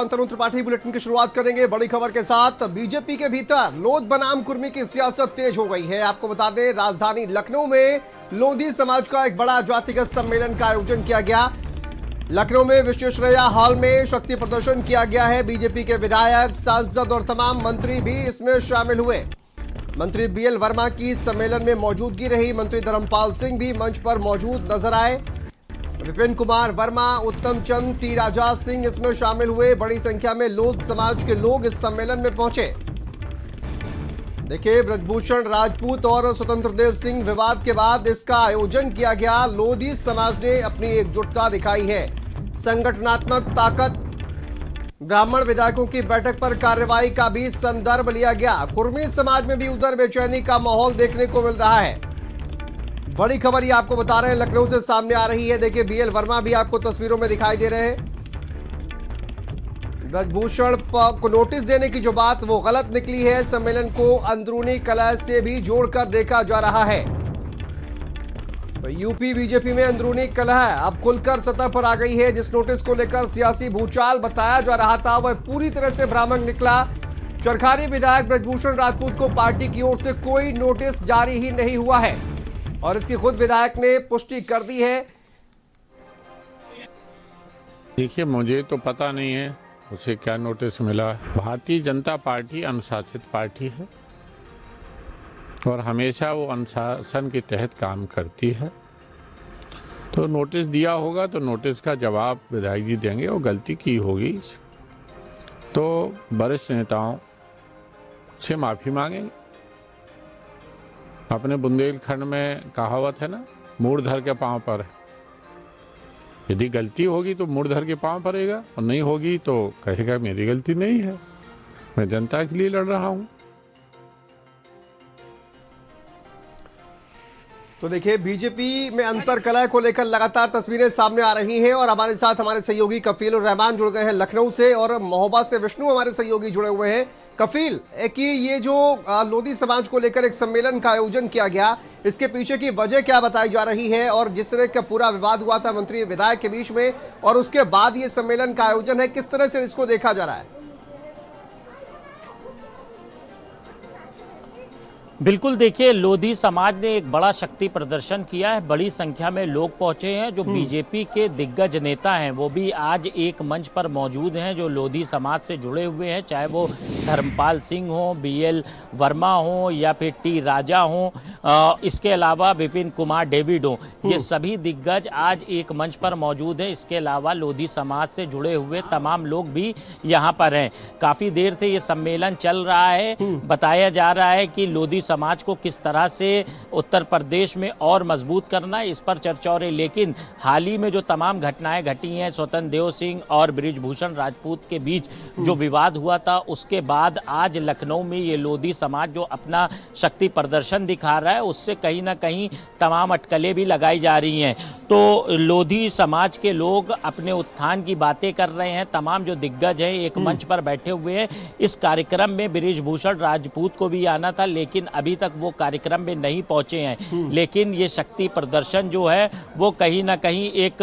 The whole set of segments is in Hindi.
तरुण त्रिपाठी बुलेटिन की शुरुआत करेंगे बड़ी खबर के साथ। बीजेपी के भीतर लोध बनाम कुर्मी की सियासत तेज हो गई है। आपको बता दें, राजधानी लखनऊ में लोधी समाज का एक बड़ा जातिगत सम्मेलन का आयोजन किया गया। लखनऊ में विश्वेश्वरैया हॉल में शक्ति प्रदर्शन किया गया है। बीजेपी के विधायक, सांसद और तमाम मंत्री भी इसमें शामिल हुए। मंत्री बीएल वर्मा की सम्मेलन में मौजूदगी रही। मंत्री धर्मपाल सिंह भी मंच पर मौजूद नजर आए। विपिन कुमार वर्मा, उत्तम चंद, टी राजा सिंह इसमें शामिल हुए। बड़ी संख्या में लोध समाज के लोग इस सम्मेलन में पहुंचे। देखिए, ब्रजभूषण राजपूत और स्वतंत्र देव सिंह विवाद के बाद इसका आयोजन किया गया। लोधी समाज ने अपनी एकजुटता दिखाई है, संगठनात्मक ताकत। ब्राह्मण विधायकों की बैठक पर कार्रवाई का भी संदर्भ लिया गया। कुर्मी समाज में भी उधर बेचैनी का माहौल देखने को मिल रहा है। बड़ी खबर ये आपको बता रहे हैं, लखनऊ से सामने आ रही है। देखिए, बीएल वर्मा भी आपको तस्वीरों में दिखाई दे रहे हैं। ब्रजभूषण को नोटिस देने की जो बात वो गलत निकली है। सम्मेलन को अंदरूनी कलह से भी जोड़कर देखा जा रहा है। तो यूपी बीजेपी में अंदरूनी कलह अब खुलकर सतह पर आ गई है। जिस नोटिस को लेकर सियासी भूचाल बताया जा रहा था, वह पूरी तरह से भ्रामक निकला। चरखारी विधायक ब्रजभूषण राजपूत को पार्टी की ओर से कोई नोटिस जारी ही नहीं हुआ है और इसकी खुद विधायक ने पुष्टि कर दी है। देखिए, मुझे तो पता नहीं है उसे क्या नोटिस मिला। भारतीय जनता पार्टी अनुशासित पार्टी है और हमेशा वो अनुशासन के तहत काम करती है। तो नोटिस दिया होगा तो नोटिस का जवाब विधायक जी देंगे। वो गलती की होगी तो वरिष्ठ नेताओं से माफ़ी मांगेंगे। अपने बुंदेलखंड में कहावत है ना, मूढ़ धर के पांव पर है। यदि गलती होगी तो मूढ़ धर के पांव पड़ेगा और नहीं होगी तो कहेगा मेरी गलती नहीं है, मैं जनता के लिए लड़ रहा हूं। तो देखिए, बीजेपी में अंतरकलह को लेकर लगातार तस्वीरें सामने आ रही हैं और हमारे साथ हमारे सहयोगी कफील और रहमान जुड़ गए हैं लखनऊ से, और महोबा से विष्णु हमारे सहयोगी जुड़े हुए हैं। कफील, कि ये जो लोधी समाज को लेकर एक सम्मेलन का आयोजन किया गया, इसके पीछे की वजह क्या बताई जा रही है? और जिस तरह का पूरा विवाद हुआ था मंत्री विधायक के बीच में और उसके बाद ये सम्मेलन का आयोजन है, किस तरह से इसको देखा जा रहा है? बिल्कुल, देखिए, लोधी समाज ने एक बड़ा शक्ति प्रदर्शन किया है। बड़ी संख्या में लोग पहुंचे हैं। जो बीजेपी के दिग्गज नेता हैं वो भी आज एक मंच पर मौजूद हैं, जो लोधी समाज से जुड़े हुए हैं, चाहे वो धर्मपाल सिंह हो, बीएल वर्मा हो या फिर टी राजा हो, इसके अलावा विपिन कुमार डेविड हो। ये सभी दिग्गज आज एक मंच पर मौजूद हैं। इसके अलावा लोधी समाज से जुड़े हुए तमाम लोग भी यहाँ पर हैं। काफ़ी देर से ये सम्मेलन चल रहा है। बताया जा रहा है कि लोधी समाज को किस तरह से उत्तर प्रदेश में और मजबूत करना है, इस पर चर्चा हो रही। लेकिन हाल ही में जो तमाम घटनाएं घटी हैं, स्वतंत्र देव सिंह और ब्रजभूषण राजपूत के बीच जो विवाद हुआ था, उसके बाद आज लखनऊ में ये लोधी समाज जो अपना शक्ति प्रदर्शन दिखा रहा है, उससे कहीं ना कहीं तमाम अटकलें भी लगाई जा रही हैं। तो लोधी समाज के लोग अपने उत्थान की बातें कर रहे हैं। तमाम जो दिग्गज हैं एक मंच पर बैठे हुए हैं। इस कार्यक्रम में ब्रजभूषण राजपूत को भी आना था, लेकिन अभी तक वो कार्यक्रम में नहीं पहुंचे हैं। लेकिन ये शक्ति प्रदर्शन जो है वो कहीं ना कहीं एक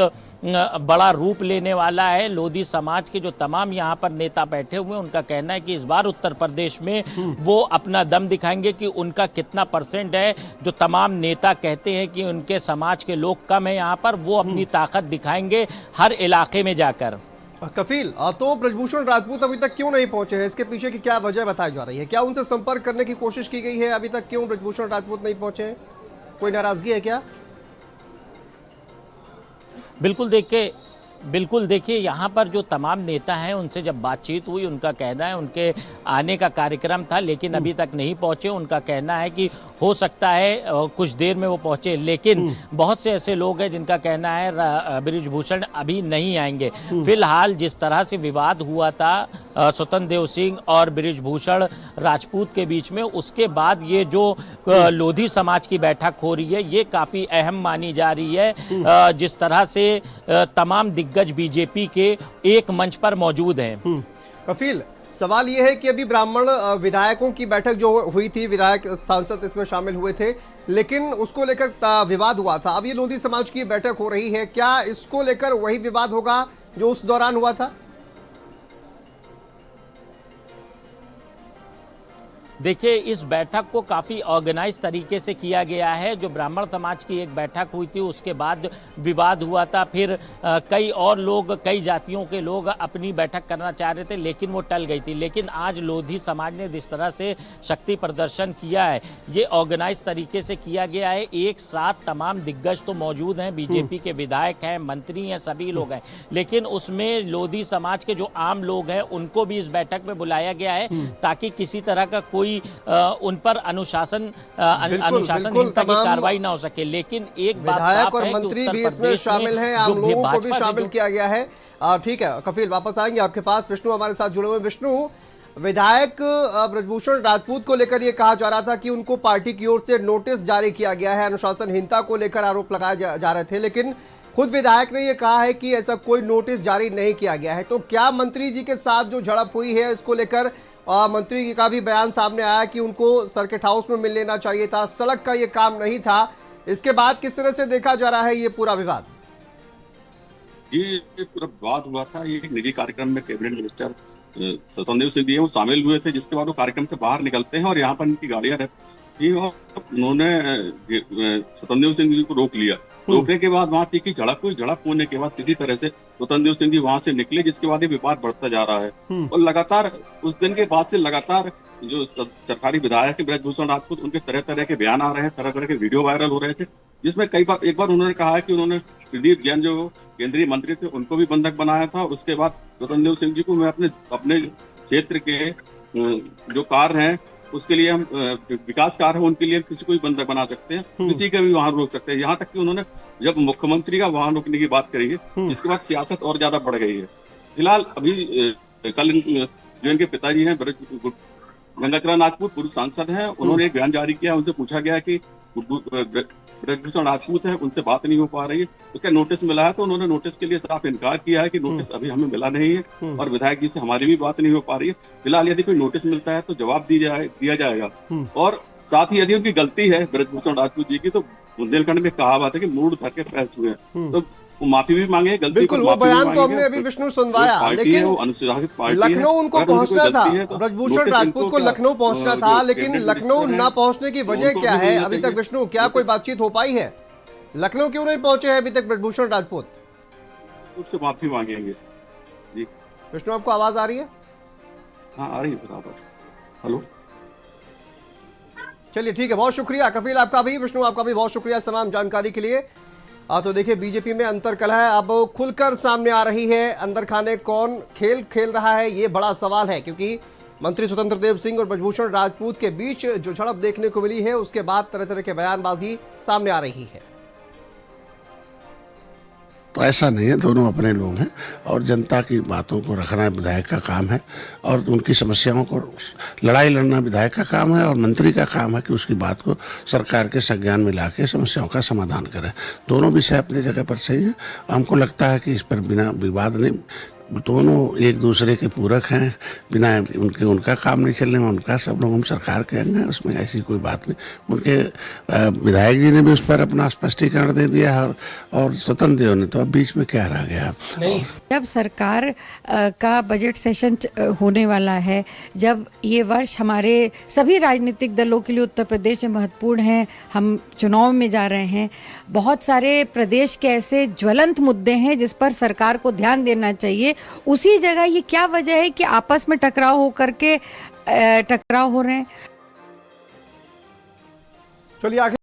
बड़ा रूप लेने वाला है। लोधी समाज के जो तमाम यहाँ पर नेता बैठे हुए हैं, उनका कहना है कि इस बार उत्तर प्रदेश में वो अपना दम दिखाएंगे कि उनका कितना परसेंट है। जो तमाम नेता कहते हैं कि उनके समाज के लोग कम है यहाँ पर, वो अपनी ताकत दिखाएंगे हर इलाके में जाकर। कफील, तो ब्रजभूषण राजपूत अभी तक क्यों नहीं पहुंचे हैं? इसके पीछे की क्या वजह बताई जा रही है? क्या उनसे संपर्क करने की कोशिश की गई है? अभी तक क्यों ब्रजभूषण राजपूत नहीं पहुंचे हैं? कोई नाराजगी है क्या? बिल्कुल देखिए, यहाँ पर जो तमाम नेता हैं उनसे जब बातचीत हुई, उनका कहना है उनके आने का कार्यक्रम था लेकिन अभी तक नहीं पहुँचे। उनका कहना है कि हो सकता है कुछ देर में वो पहुँचे, लेकिन बहुत से ऐसे लोग हैं जिनका कहना है ब्रजभूषण अभी नहीं आएंगे। फिलहाल जिस तरह से विवाद हुआ था स्वतंत्र देव सिंह और ब्रजभूषण राजपूत के बीच में, उसके बाद ये जो लोधी समाज की बैठक हो रही है, ये काफ़ी अहम मानी जा रही है। जिस तरह से तमाम दिग्गज बीजेपी के एक मंच पर मौजूद हैं। कफील, सवाल यह है कि अभी ब्राह्मण विधायकों की बैठक जो हुई थी, विधायक सांसद इसमें शामिल हुए थे, लेकिन उसको लेकर विवाद हुआ था। अब ये लोधी समाज की बैठक हो रही है, क्या इसको लेकर वही विवाद होगा जो उस दौरान हुआ था? देखिए, इस बैठक को काफ़ी ऑर्गेनाइज तरीके से किया गया है। जो ब्राह्मण समाज की एक बैठक हुई थी, उसके बाद विवाद हुआ था। फिर कई और लोग, कई जातियों के लोग अपनी बैठक करना चाह रहे थे, लेकिन वो टल गई थी। लेकिन आज लोधी समाज ने जिस तरह से शक्ति प्रदर्शन किया है, ये ऑर्गेनाइज तरीके से किया गया है। एक साथ तमाम दिग्गज तो मौजूद हैं, बीजेपी के विधायक हैं, मंत्री हैं, सभी लोग हैं, लेकिन उसमें लोधी समाज के जो आम लोग हैं उनको भी इस बैठक में बुलाया गया है, ताकि किसी तरह का कोई उन पर अनुशासनहीनता की कार्रवाई ना हो सके। लेकिन एक बात विधायक साफ और है कि मंत्री उत्तर भी इसमें प्रदेश शामिल हैं, में आम जो लोगों को भी भाजपा शामिल किया गया है। ठीक है कफील, वापस आएंगे आपके पास। विष्णु हमारे साथ जुड़े हुए। विष्णु, विधायक ब्रजभूषण राजपूत को लेकर यह कहा जा रहा था कि उनको पार्टी की ओर से नोटिस जारी किया गया है, अनुशासनहीनता को लेकर आरोप लगाए जा रहे थे, लेकिन खुद विधायक ने यह कहा है कि ऐसा कोई नोटिस जारी नहीं किया गया है। तो क्या मंत्री जी के साथ जो झड़प हुई है, इसको लेकर मंत्री जी का भी बयान सामने आया कि उनको सर्किट हाउस में मिल लेना चाहिए था, सड़क का ये काम नहीं था। इसके बाद किस तरह से देखा जा रहा है ये पूरा विवाद? जी, ये पूरा विवाद हुआ था। ये एक निजी कार्यक्रम में कैबिनेट मिनिस्टर स्वतंत्र सिंह जी हैं, वो शामिल हुए थे, जिसके बाद वो कार्यक्रम से बाहर निकलते हैं और यहाँ पर इनकी गाड़ियां रहती और उन्होंने स्वतंत्र सिंह जी को रोक लिया। रोकने के बाद वहां तीखी झड़प हुई। झड़प होने के बाद किसी तरह से स्वतंत्र सिंह जी वहां से निकले, जिसके बाद ये विवाद बढ़ता जा रहा है। और लगातार उस दिन के बाद से लगातार जो सरकारी विधायक ब्रजभूषण राजपूत, उनके तरह तरह के बयान आ रहे हैं, तरह तरह के वीडियो वायरल हो रहे थे, जिसमें कई बार, एक बार उन्होंने कहा है कि उन्होंने प्रदीप जैन जो केंद्रीय मंत्री थे उनको भी बंधक बनाया था। उसके बाद स्वतंत्र सिंह जी को मैं अपने क्षेत्र के जो कार्य हैं उसके लिए, हम विकास कार्य है उनके लिए किसी को भी बंधक बना सकते हैं, किसी का भी वाहन रोक सकते हैं। यहाँ तक कि उन्होंने जब मुख्यमंत्री का वाहन रोकने की बात करी है, इसके बाद सियासत और ज्यादा बढ़ गई है। फिलहाल अभी कल जो इनके पिताजी हैं गंगाचरण राजपूत, पूर्व सांसद हैं, उन्होंने एक बयान जारी किया। उनसे पूछा गया कि ब्रजभूषण राजपूत है, उनसे बात नहीं हो पा रही है, तो क्या नोटिस मिला है? तो उन्होंने नोटिस के लिए साफ इनकार किया है कि नोटिस अभी हमें मिला नहीं है और विधायक जी से हमारी भी बात नहीं हो पा रही है। फिलहाल यदि कोई नोटिस मिलता है तो जवाब दिया जाएगा। और साथ ही यदि उनकी गलती है ब्रजभूषण राजपूत जी की, तो बुंदेलखंड में कहावत है कि मूड धर के पैर छुए, तो वो माफी भी मांगे। गलती बिल्कुल, वो बयान तो हमने अभी विष्णु सुनवाया, लेकिन लखनऊ उनको पहुंचना था, ब्रजभूषण राजपूत को लखनऊ पहुंचना था, लेकिन लखनऊ न पहुंचने की वजह क्या है अभी तक? विष्णु, क्या कोई बातचीत हो पाई है? लखनऊ क्यों नहीं पहुंचे हैं अभी तक ब्रजभूषण राजपूत? उससे माफी मांगेंगे जी। विष्णु, आपको आवाज आ रही है? हाँ, आ रही है सर आवाज। हेलो, चलिए ठीक है, बहुत शुक्रिया कफील आपका भी। विष्णु, आपका भी बहुत शुक्रिया तमाम जानकारी के लिए। तो देखिए, बीजेपी में अंतर कलह अब खुलकर सामने आ रही है। अंदर खाने कौन खेल रहा है, ये बड़ा सवाल है, क्योंकि मंत्री स्वतंत्र देव सिंह और ब्रजभूषण राजपूत के बीच जो झड़प देखने को मिली है, उसके बाद तरह तरह के बयानबाजी सामने आ रही है। तो ऐसा नहीं है, दोनों अपने लोग हैं और जनता की बातों को रखना विधायक का काम है और उनकी समस्याओं को लड़ाई लड़ना विधायक का काम है और मंत्री का काम है कि उसकी बात को सरकार के संज्ञान में लाके समस्याओं का समाधान करें। दोनों विषय अपनी जगह पर सही है। हमको लगता है कि इस पर बिना विवाद नहीं, दोनों एक दूसरे के पूरक हैं, बिना उनका काम नहीं चलने में उनका, सब लोग हम सरकार के अंग हैं, उसमें ऐसी कोई बात नहीं। उनके विधायक जी ने भी उस पर अपना स्पष्टीकरण दे दिया है और स्वतंत्र देव ने तो अब बीच में क्या रह गया नहीं। जब सरकार का बजट सेशन होने वाला है, जब ये वर्ष हमारे सभी राजनीतिक दलों के लिए उत्तर प्रदेश में महत्वपूर्ण है, हम चुनाव में जा रहे हैं, बहुत सारे प्रदेश के ऐसे ज्वलंत मुद्दे हैं जिस पर सरकार को ध्यान देना चाहिए। उसी जगह ये क्या वजह है कि आपस में टकराव हो रहे हैं? चलिए आगे